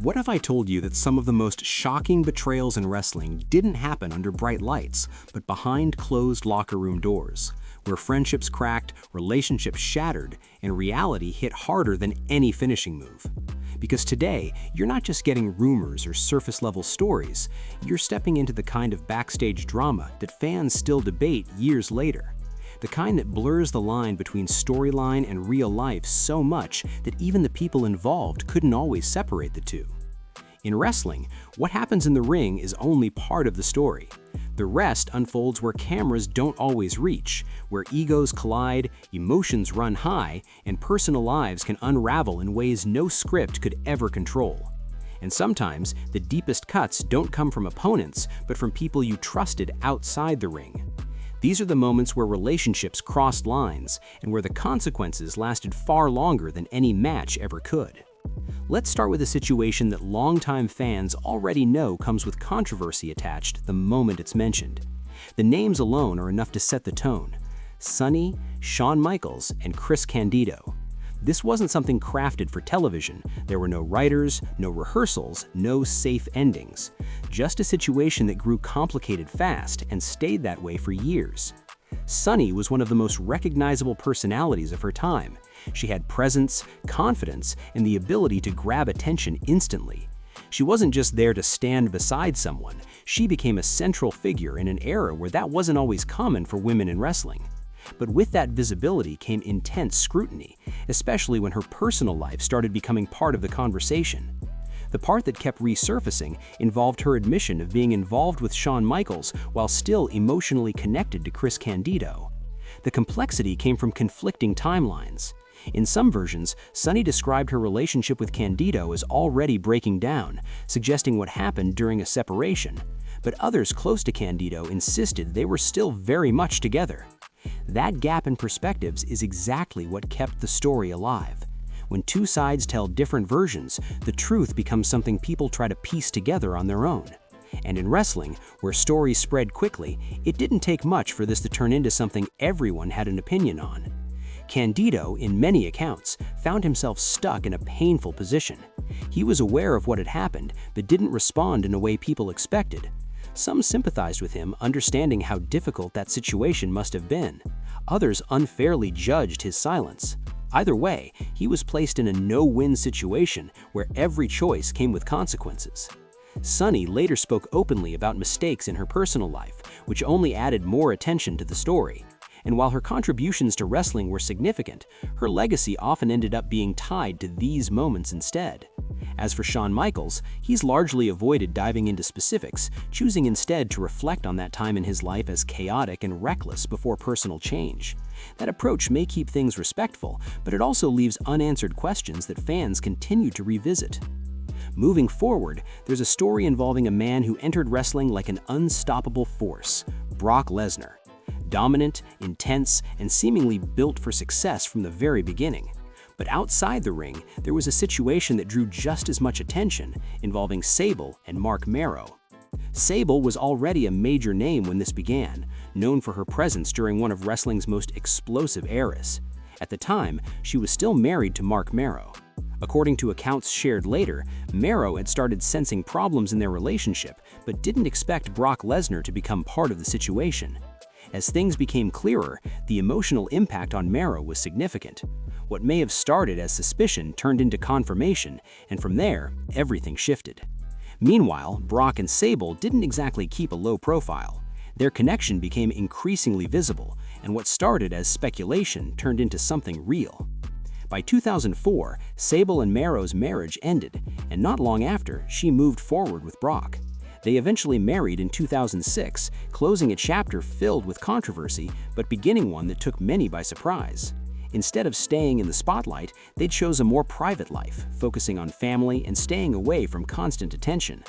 What if I told you that some of the most shocking betrayals in wrestling didn't happen under bright lights, but behind closed locker room doors, where friendships cracked, relationships shattered, and reality hit harder than any finishing move? Because today, you're not just getting rumors or surface-level stories, you're stepping into the kind of backstage drama that fans still debate years later. The kind that blurs the line between storyline and real life so much that even the people involved couldn't always separate the two. In wrestling, what happens in the ring is only part of the story. The rest unfolds where cameras don't always reach, where egos collide, emotions run high, and personal lives can unravel in ways no script could ever control. And sometimes, the deepest cuts don't come from opponents, but from people you trusted outside the ring. These are the moments where relationships crossed lines and where the consequences lasted far longer than any match ever could. Let's start with a situation that longtime fans already know comes with controversy attached the moment it's mentioned. The names alone are enough to set the tone: Sunny, Shawn Michaels, and Chris Candido. This wasn't something crafted for television. There were no writers, no rehearsals, no safe endings. Just a situation that grew complicated fast and stayed that way for years. Sunny was one of the most recognizable personalities of her time. She had presence, confidence, and the ability to grab attention instantly. She wasn't just there to stand beside someone. She became a central figure in an era where that wasn't always common for women in wrestling. But with that visibility came intense scrutiny, especially when her personal life started becoming part of the conversation. The part that kept resurfacing involved her admission of being involved with Shawn Michaels while still emotionally connected to Chris Candido. The complexity came from conflicting timelines. In some versions, Sunny described her relationship with Candido as already breaking down, suggesting what happened during a separation. But others close to Candido insisted they were still very much together. That gap in perspectives is exactly what kept the story alive. When two sides tell different versions, the truth becomes something people try to piece together on their own. And in wrestling, where stories spread quickly, it didn't take much for this to turn into something everyone had an opinion on. Candido, in many accounts, found himself stuck in a painful position. He was aware of what had happened, but didn't respond in a way people expected. Some sympathized with him, understanding how difficult that situation must have been. Others unfairly judged his silence. Either way, he was placed in a no-win situation where every choice came with consequences. Sunny later spoke openly about mistakes in her personal life, which only added more attention to the story. And while her contributions to wrestling were significant, her legacy often ended up being tied to these moments instead. As for Shawn Michaels, he's largely avoided diving into specifics, choosing instead to reflect on that time in his life as chaotic and reckless before personal change. That approach may keep things respectful, but it also leaves unanswered questions that fans continue to revisit. Moving forward, there's a story involving a man who entered wrestling like an unstoppable force: Brock Lesnar. Dominant, intense, and seemingly built for success from the very beginning. But outside the ring, there was a situation that drew just as much attention, involving Sable and Mero. Sable was already a major name when this began, known for her presence during one of wrestling's most explosive eras. At the time, she was still married to Mero. According to accounts shared later, Mero had started sensing problems in their relationship, but didn't expect Brock Lesnar to become part of the situation. As things became clearer, the emotional impact on Mero was significant. What may have started as suspicion turned into confirmation, and from there, everything shifted. Meanwhile, Brock and Sable didn't exactly keep a low profile. Their connection became increasingly visible, and what started as speculation turned into something real. By 2004, Sable and Mero's marriage ended, and not long after, she moved forward with Brock. They eventually married in 2006, closing a chapter filled with controversy, but beginning one that took many by surprise. Instead of staying in the spotlight, they chose a more private life, focusing on family and staying away from constant attention.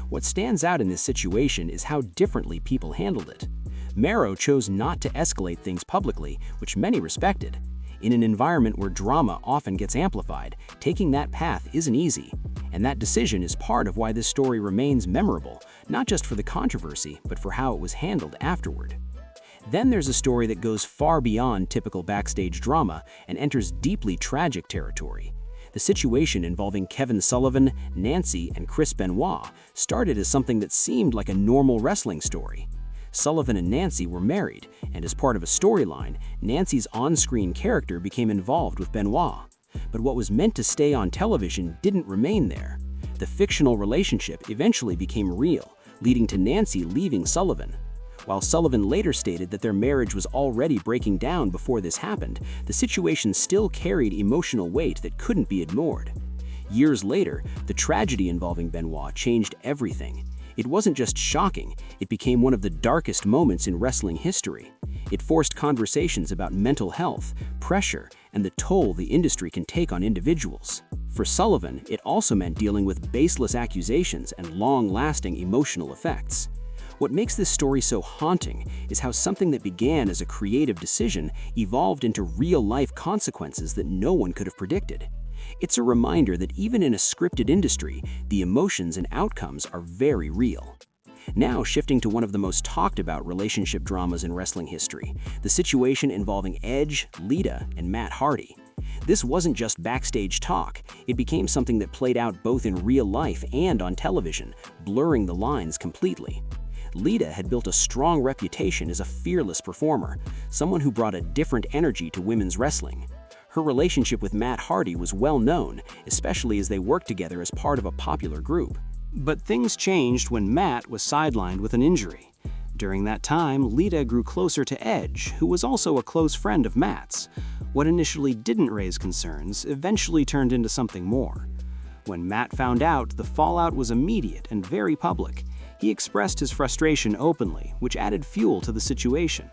What stands out in this situation is how differently people handled it. Mero chose not to escalate things publicly, which many respected. In an environment where drama often gets amplified, taking that path isn't easy. And that decision is part of why this story remains memorable, not just for the controversy, but for how it was handled afterward. Then there's a story that goes far beyond typical backstage drama and enters deeply tragic territory. The situation involving Kevin Sullivan, Nancy, and Chris Benoit started as something that seemed like a normal wrestling story. Sullivan and Nancy were married, and as part of a storyline, Nancy's on-screen character became involved with Benoit. But what was meant to stay on television didn't remain there. The fictional relationship eventually became real, leading to Nancy leaving Sullivan. While Sullivan later stated that their marriage was already breaking down before this happened, the situation still carried emotional weight that couldn't be ignored. Years later, the tragedy involving Benoit changed everything. It wasn't just shocking, it became one of the darkest moments in wrestling history. It forced conversations about mental health, pressure, and the toll the industry can take on individuals. For Sullivan, it also meant dealing with baseless accusations and long-lasting emotional effects. What makes this story so haunting is how something that began as a creative decision evolved into real-life consequences that no one could have predicted. It's a reminder that even in a scripted industry, the emotions and outcomes are very real. Now shifting to one of the most talked about relationship dramas in wrestling history, the situation involving Edge, Lita, and Matt Hardy. This wasn't just backstage talk, it became something that played out both in real life and on television, blurring the lines completely. Lita had built a strong reputation as a fearless performer, someone who brought a different energy to women's wrestling. Her relationship with Matt Hardy was well known, especially as they worked together as part of a popular group. But things changed when Matt was sidelined with an injury. During that time, Lita grew closer to Edge, who was also a close friend of Matt's. What initially didn't raise concerns eventually turned into something more. When Matt found out, the fallout was immediate and very public. He expressed his frustration openly, which added fuel to the situation.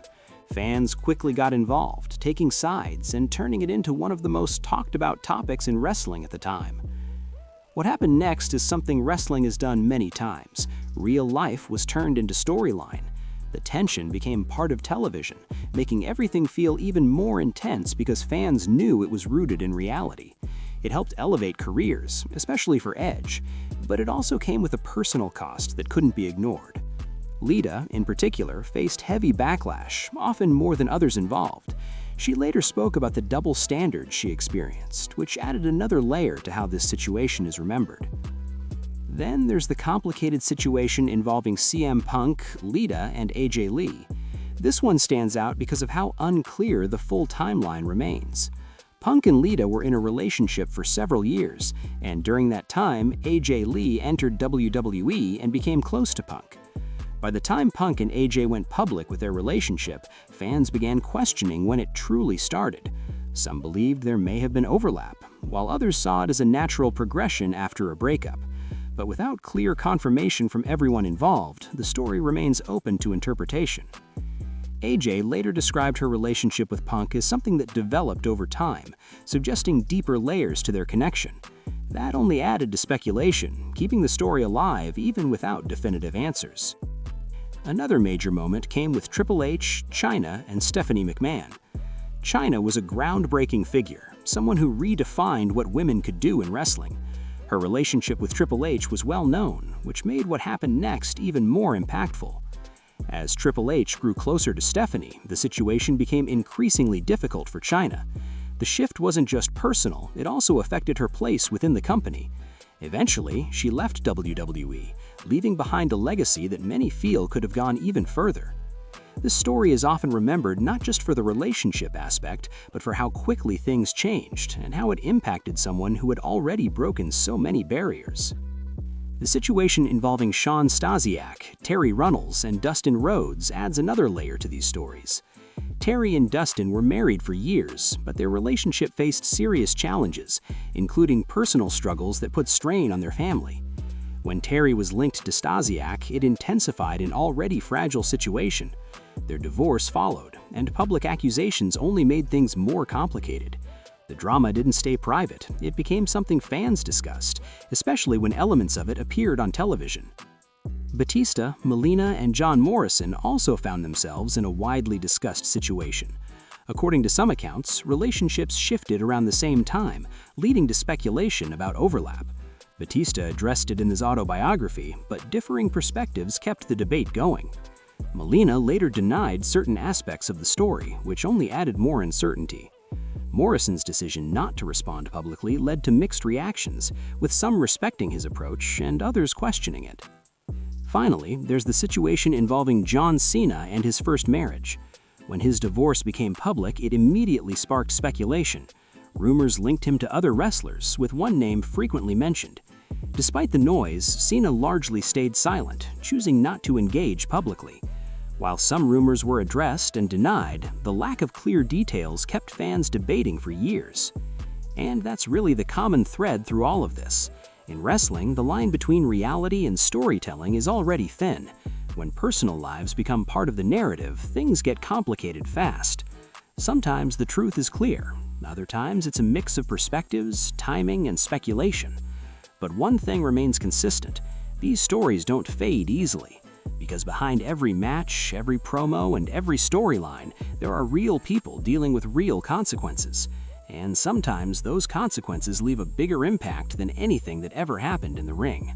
Fans quickly got involved, taking sides and turning it into one of the most talked about topics in wrestling at the time. What happened next is something wrestling has done many times. Real life was turned into storyline. The tension became part of television, making everything feel even more intense because fans knew it was rooted in reality. It helped elevate careers, especially for Edge, but it also came with a personal cost that couldn't be ignored. Lita, in particular, faced heavy backlash, often more than others involved. She later spoke about the double standards she experienced, which added another layer to how this situation is remembered. Then there's the complicated situation involving CM Punk, Lita, and AJ Lee. This one stands out because of how unclear the full timeline remains. Punk and Lita were in a relationship for several years, and during that time, AJ Lee entered WWE and became close to Punk. By the time Punk and AJ went public with their relationship, fans began questioning when it truly started. Some believed there may have been overlap, while others saw it as a natural progression after a breakup. But without clear confirmation from everyone involved, the story remains open to interpretation. AJ later described her relationship with Punk as something that developed over time, suggesting deeper layers to their connection. That only added to speculation, keeping the story alive even without definitive answers. Another major moment came with Triple H, Chyna, and Stephanie McMahon. Chyna was a groundbreaking figure, someone who redefined what women could do in wrestling. Her relationship with Triple H was well known, which made what happened next even more impactful. As Triple H grew closer to Stephanie, the situation became increasingly difficult for Chyna. The shift wasn't just personal, it also affected her place within the company. Eventually, she left WWE, leaving behind a legacy that many feel could have gone even further. This story is often remembered not just for the relationship aspect, but for how quickly things changed and how it impacted someone who had already broken so many barriers. The situation involving Shawn Stasiak, Terry Reynolds, and Dustin Rhodes adds another layer to these stories. Terry and Dustin were married for years, but their relationship faced serious challenges, including personal struggles that put strain on their family. When Terry was linked to Stasiak, it intensified an already fragile situation. Their divorce followed, and public accusations only made things more complicated. The drama didn't stay private, it became something fans discussed, especially when elements of it appeared on television. Batista, Melina, and John Morrison also found themselves in a widely discussed situation. According to some accounts, relationships shifted around the same time, leading to speculation about overlap. Batista addressed it in his autobiography, but differing perspectives kept the debate going. Melina later denied certain aspects of the story, which only added more uncertainty. Morrison's decision not to respond publicly led to mixed reactions, with some respecting his approach and others questioning it. Finally, there's the situation involving John Cena and his first marriage. When his divorce became public, it immediately sparked speculation. Rumors linked him to other wrestlers, with one name frequently mentioned. Despite the noise, Cena largely stayed silent, choosing not to engage publicly. While some rumors were addressed and denied, the lack of clear details kept fans debating for years. And that's really the common thread through all of this. In wrestling, the line between reality and storytelling is already thin. When personal lives become part of the narrative, things get complicated fast. Sometimes the truth is clear. Other times it's a mix of perspectives, timing, and speculation. But one thing remains consistent: these stories don't fade easily. Because behind every match, every promo, and every storyline, there are real people dealing with real consequences. And sometimes those consequences leave a bigger impact than anything that ever happened in the ring.